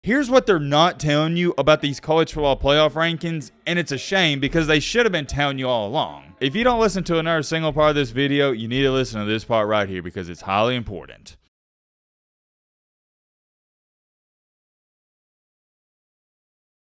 Here's what they're not telling you about these college football playoff rankings, and it's a shame because they should have been telling you all along. If you don't listen to another single part of this video, you need to listen to this part right here because it's highly important.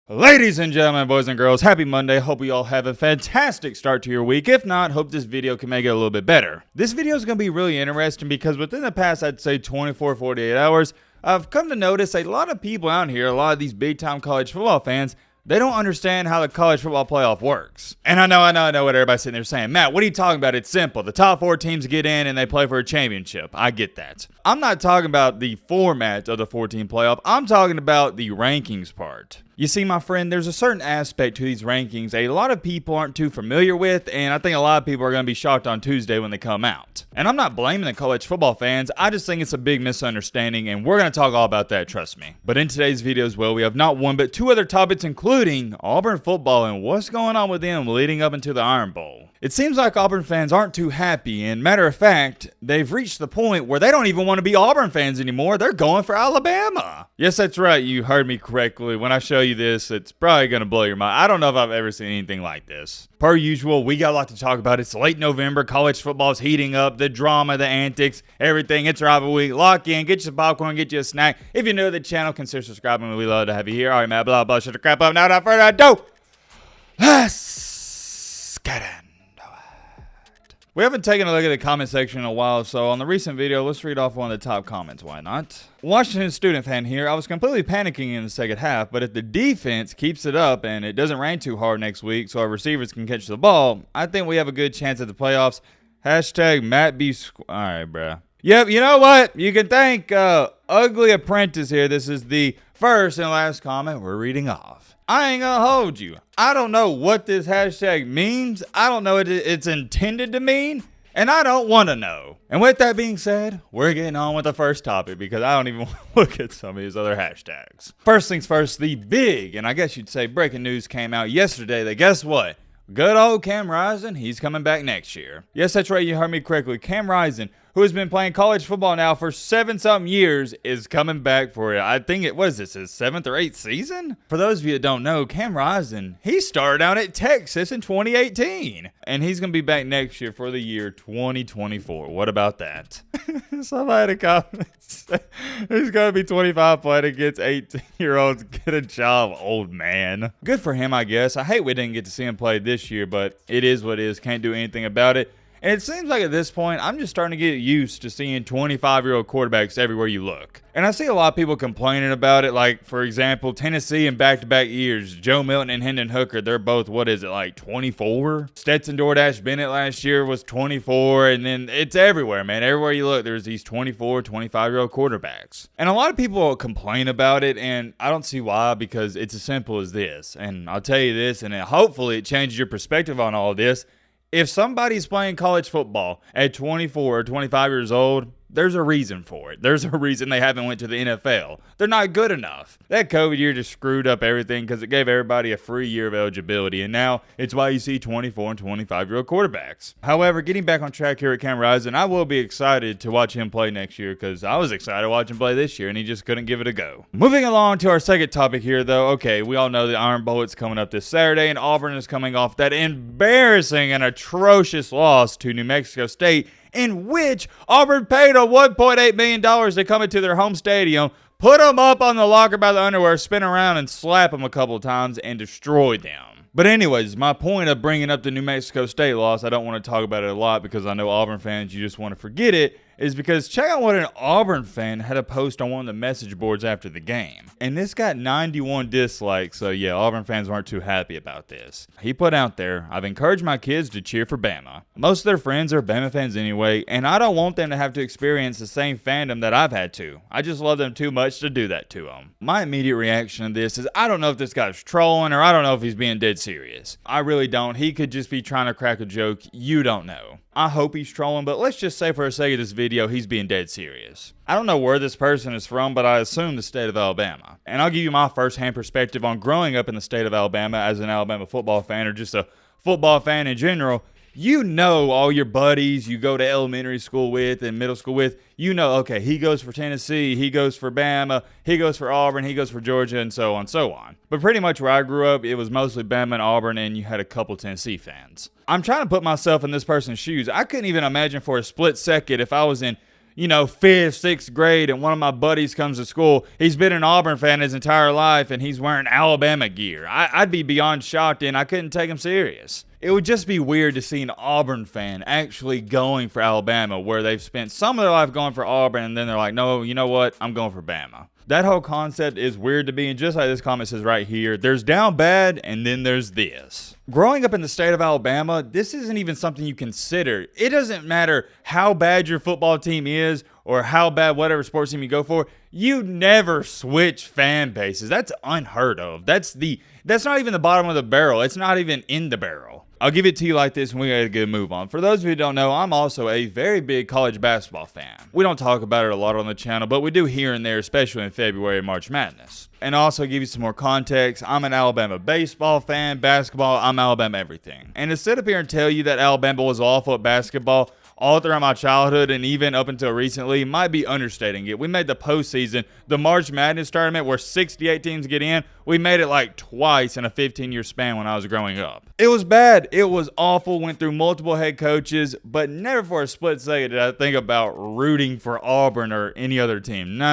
Ladies and gentlemen, boys and girls, happy Monday. Hope you all have a fantastic start to your week. If not, hope this video can make it a little bit better. This video is going to be really interesting because within the past, I'd say 24-48 hours, I've come to notice a lot of people out here, a lot of these big-time college football fans, they don't understand how the college football playoff works. And I know what everybody's sitting there saying. Matt, what are you talking about? It's simple. The top 4 teams get in and they play for a championship. I get that. I'm not talking about the format of the 14 playoff. I'm talking about the rankings part. You see, my friend, there's a certain aspect to these rankings a lot of people aren't too familiar with, and I think a lot of people are going to be shocked on Tuesday when they come out. And I'm not blaming the college football fans, I just think it's a big misunderstanding, and we're going to talk all about that, trust me. But in today's video as well, we have not one but 2 other topics, including Auburn football and what's going on with them leading up into the Iron Bowl. It seems like Auburn fans aren't too happy, and matter of fact, they've reached the point where they don't even want to be Auburn fans anymore. They're going for Alabama. Yes, that's right. You heard me correctly. When I show you this, it's probably going to blow your mind. I don't know if I've ever seen anything like this. Per usual, we got a lot to talk about. It's late November. College football is heating up. The drama, the antics, everything. It's rival week. Lock in. Get you some popcorn. Get you a snack. If you're new to the channel, consider subscribing. We'd love to have you here. All right, Matt, blah, blah, shut the crap up. Now, without further ado, let's get in. We haven't taken a look at the comment section in a while, so on the recent video, let's read off one of the top comments. Why not? Washington student fan here. I was completely panicking in the second half, but if the defense keeps it up and it doesn't rain too hard next week so our receivers can catch the ball, I think we have a good chance at the playoffs. Hashtag Matt B. All right, bruh. Yep, you know what? You can thank Ugly Apprentice here. This is the first and last comment we're reading off. I ain't gonna hold you. I don't know what this hashtag means. I don't know what it's intended to mean. And I don't want to know. And with that being said, we're getting on with the first topic because I don't even want to look at some of these other hashtags. First things first, the big, and I guess you'd say breaking news came out yesterday that guess what? Good old Cam Rising, he's coming back next year. Yes, that's right, you heard me correctly. Cam Rising, who has been playing college football now for 7-something years, is coming back for it. I think what is this, his 7th or 8th season? For those of you that don't know, Cam Rising, he started out at Texas in 2018. And he's going to be back next year for the year 2024. What about that? Somebody in the comments, he's going to be 25 playing against 18-year-olds. Get a job, old man. Good for him, I guess. I hate we didn't get to see him play this year, but it is what it is. Can't do anything about it. And it seems like at this point, I'm just starting to get used to seeing 25-year-old quarterbacks everywhere you look. And I see a lot of people complaining about it. Like, for example, Tennessee in back-to-back years. Joe Milton and Hendon Hooker, they're both, 24? Stetson DoorDash Bennett last year was 24. And then it's everywhere, man. Everywhere you look, there's these 24, 25-year-old quarterbacks. And a lot of people complain about it, and I don't see why because it's as simple as this. And I'll tell you this, and hopefully it changes your perspective on all of this. If somebody's playing college football at 24 or 25 years old, there's a reason for it. There's a reason they haven't went to the NFL. They're not good enough. That COVID year just screwed up everything because it gave everybody a free year of eligibility, and now it's why you see 24 and 25-year-old quarterbacks. However, getting back on track here at Cam Rising, I will be excited to watch him play next year because I was excited to watch him play this year, and he just couldn't give it a go. Moving along to our second topic here, though. Okay, we all know the Iron Bowl is coming up this Saturday, and Auburn is coming off that embarrassing and atrocious loss to New Mexico State, in which Auburn paid a $1.8 million to come into their home stadium, put them up on the locker by the underwear, spin around and slap them a couple of times, and destroy them. But anyways, my point of bringing up the New Mexico State loss, I don't want to talk about it a lot because I know Auburn fans, you just want to forget it, is because check out what an Auburn fan had to post on one of the message boards after the game. And this got 91 dislikes, so yeah, Auburn fans weren't too happy about this. He put out there, I've encouraged my kids to cheer for Bama. Most of their friends are Bama fans anyway, and I don't want them to have to experience the same fandom that I've had to. I just love them too much to do that to them. My immediate reaction to this is I don't know if this guy's trolling or I don't know if he's being dead serious. I really don't. He could just be trying to crack a joke. You don't know. I hope he's trolling, but let's just say for the sake of this video, he's being dead serious. I don't know where this person is from, but I assume the state of Alabama. And I'll give you my first-hand perspective on growing up in the state of Alabama as an Alabama football fan or just a football fan in general. you know all your buddies you go to elementary school with and middle school with, you know, okay, he goes for Tennessee, he goes for Bama, he goes for Auburn, he goes for Georgia, and so on, so on. But pretty much where I grew up, it was mostly Bama and Auburn, and you had a couple Tennessee fans. I'm trying to put myself in this person's shoes. I couldn't even imagine for a split second if I was in, you know, 5th, 6th grade and one of my buddies comes to school. He's been an Auburn fan his entire life and he's wearing Alabama gear. I'd be beyond shocked and I couldn't take him serious. It would just be weird to see an Auburn fan actually going for Alabama where they've spent some of their life going for Auburn and then they're like, no, you know what? I'm going for Bama. That whole concept is weird to me, and just like this comment says right here, there's down bad and then there's this. Growing up in the state of Alabama, this isn't even something you consider. It doesn't matter how bad your football team is or how bad whatever sports team you go for, you never switch fan bases. That's unheard of. That's not even the bottom of the barrel. It's not even in the barrel. I'll give it to you like this and we got to get a move on. For those of you who don't know, I'm also a very big college basketball fan. We don't talk about it a lot on the channel, but we do here and there, especially in February and March Madness. And also give you some more context, I'm an Alabama baseball fan, basketball, I'm Alabama everything. And to sit up here and tell you that Alabama was awful at basketball all throughout my childhood and even up until recently might be understating it. We made the postseason, the March Madness tournament where 68 teams get in. We made it like twice in a 15-year span when I was growing up. It was bad. It was awful. Went through multiple head coaches, but never for a split second did I think about rooting for Auburn or any other team. No.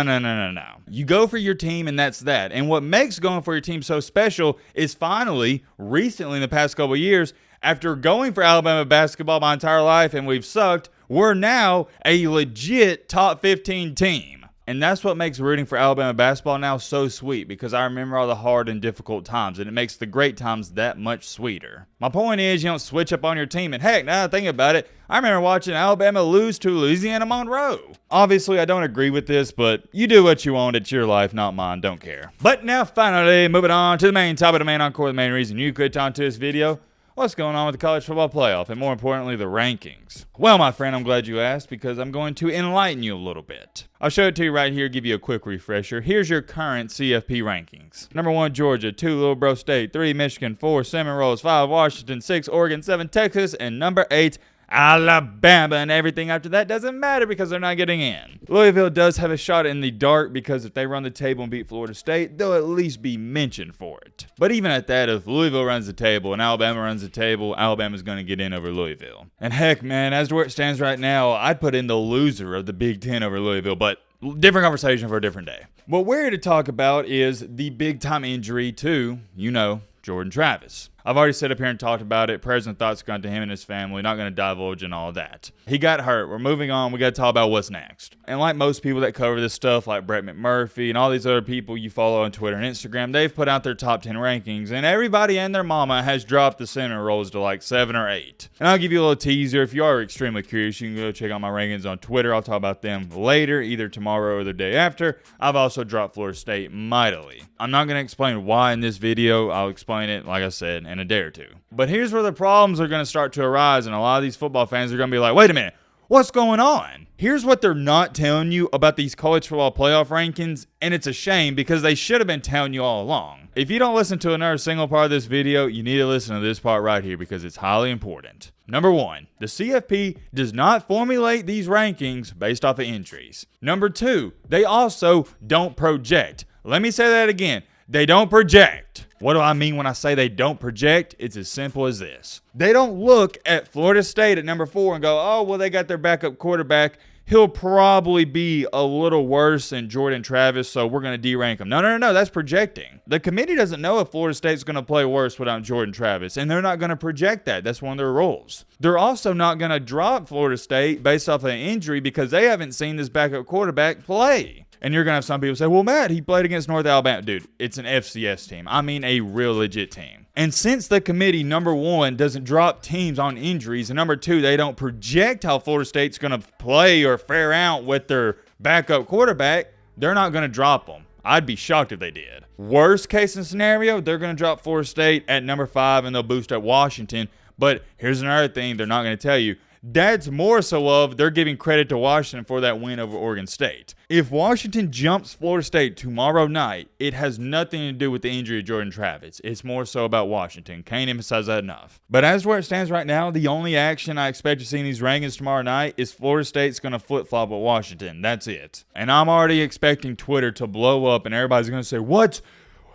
You go for your team and that's that. And what makes going for your team so special is finally, recently in the past couple of years, after going for Alabama basketball my entire life and we've sucked, we're now a legit top 15 team. And that's what makes rooting for Alabama basketball now so sweet, because I remember all the hard and difficult times, and it makes the great times that much sweeter. My point is, you don't switch up on your team, and heck, now that I think about it, I remember watching Alabama lose to Louisiana Monroe. Obviously, I don't agree with this, but you do what you want. It's your life, not mine. Don't care. But now, finally, moving on to the main topic, the main encore, the main reason you clicked onto this video. What's going on with the college football playoff, and more importantly, the rankings? Well, my friend, I'm glad you asked, because I'm going to enlighten you a little bit. I'll show it to you right here, give you a quick refresher. Here's your current CFP rankings. Number 1, Georgia. 2, Little Bro State. 3, Michigan. 4, Seminoles. 5, Washington. 6, Oregon. 7, Texas. And number 8, Alabama, and everything after that doesn't matter because they're not getting in. Louisville does have a shot in the dark because if they run the table and beat Florida State, they'll at least be mentioned for it. But even at that, if Louisville runs the table and Alabama runs the table, Alabama's going to get in over Louisville. And heck, man, as to where it stands right now, I'd put in the loser of the Big Ten over Louisville, but different conversation for a different day. What we're here to talk about is the big-time injury to, you know, Jordan Travis. I've already sat up here and talked about it. Prayers and thoughts gone to him and his family. Not going to divulge and all that. He got hurt. We're moving on. We got to talk about what's next. And like most people that cover this stuff, like Brett McMurphy and all these other people you follow on Twitter and Instagram, they've put out their top 10 rankings. And everybody and their mama has dropped the Seminoles to like 7 or 8. And I'll give you a little teaser. If you are extremely curious, you can go check out my rankings on Twitter. I'll talk about them later, either tomorrow or the day after. I've also dropped Florida State mightily. I'm not going to explain why in this video. I'll explain it, like I said, in a day or two. But here's where the problems are going to start to arise, and a lot of these football fans are going to be like, wait a minute, what's going on? Here's what they're not telling you about these college football playoff rankings, and it's a shame because they should have been telling you all along. If you don't listen to another single part of this video, you need to listen to this part right here because it's highly important. Number 1, the CFP does not formulate these rankings based off of injuries. Number 2, they also don't project. Let me say that again. They don't project. What do I mean when I say they don't project? It's as simple as this. They don't look at Florida State at number 4 and go, oh, well, they got their backup quarterback. He'll probably be a little worse than Jordan Travis, so we're going to derank him. No, that's projecting. The committee doesn't know if Florida State's going to play worse without Jordan Travis, and they're not going to project that. That's one of their rules. They're also not going to drop Florida State based off of an injury because they haven't seen this backup quarterback play. And you're going to have some people say, well, Matt, he played against North Alabama. Dude, it's an FCS team. I mean a real legit team. And since the committee, number 1, doesn't drop teams on injuries, and number 2, they don't project how Florida State's going to play or fare out with their backup quarterback, they're not going to drop them. I'd be shocked if they did. Worst case scenario, they're going to drop Florida State at number 5 and they'll boost up Washington. But here's another thing they're not going to tell you. That's more so of they're giving credit to Washington for that win over Oregon State. If Washington jumps Florida State tomorrow night, it has nothing to do with the injury of Jordan Travis. It's more so about Washington. Can't emphasize that enough. But as where it stands right now, the only action I expect to see in these rankings tomorrow night is Florida State's going to flip-flop with Washington. That's it. And I'm already expecting Twitter to blow up and everybody's going to say, what?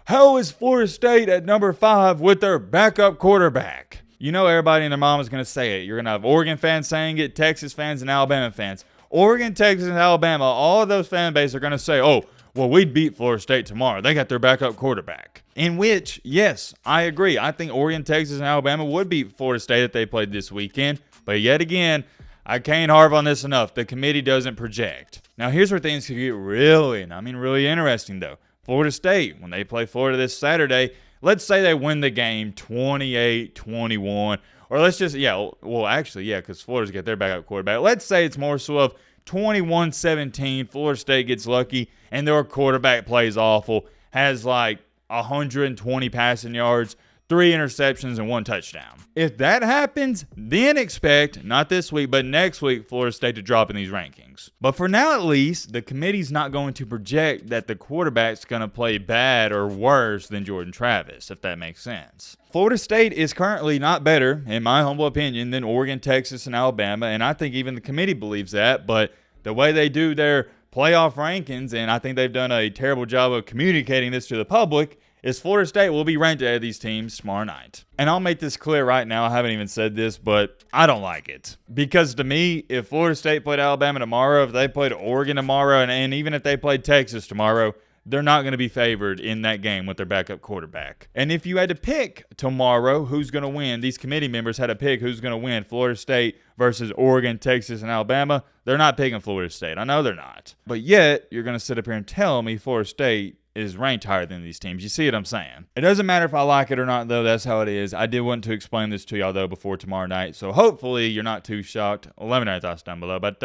How is Florida State at number 5 with their backup quarterback? You know everybody and their mom is going to say it. You're going to have Oregon fans saying it, Texas fans, and Alabama fans. Oregon, Texas, and Alabama, all of those fan bases are going to say, oh, well, we'd beat Florida State tomorrow. They got their backup quarterback. In which, yes, I agree. I think Oregon, Texas, and Alabama would beat Florida State if they played this weekend. But yet again, I can't harp on this enough. The committee doesn't project. Now, here's where things could get really interesting, though. Florida State, when they play Florida this Saturday, let's say they win the game 28-21. Or let's just, because Florida's got their backup quarterback. Let's say it's more so of 21-17. Florida State gets lucky, and their quarterback plays awful, has like 120 passing yards, 3 interceptions, and 1 touchdown. If that happens, then expect, not this week, but next week, Florida State to drop in these rankings. But for now, at least, the committee's not going to project that the quarterback's going to play bad or worse than Jordan Travis, if that makes sense. Florida State is currently not better, in my humble opinion, than Oregon, Texas, and Alabama, and I think even the committee believes that, but the way they do their playoff rankings, and I think they've done a terrible job of communicating this to the public, is Florida State will be ranked ahead of these teams tomorrow night. And I'll make this clear right now. I haven't even said this, but I don't like it. Because to me, if Florida State played Alabama tomorrow, if they played Oregon tomorrow, and even if they played Texas tomorrow, they're not going to be favored in that game with their backup quarterback. And if you had to pick tomorrow who's going to win, these committee members had to pick who's going to win, Florida State versus Oregon, Texas, and Alabama, they're not picking Florida State. I know they're not. But yet, you're going to sit up here and tell me Florida State is ranked higher than these teams. You see what I'm saying? It doesn't matter if I like it or not, though. That's how it is. I did want to explain this to y'all, though, before tomorrow night. So hopefully you're not too shocked. Let me know your thoughts down below. But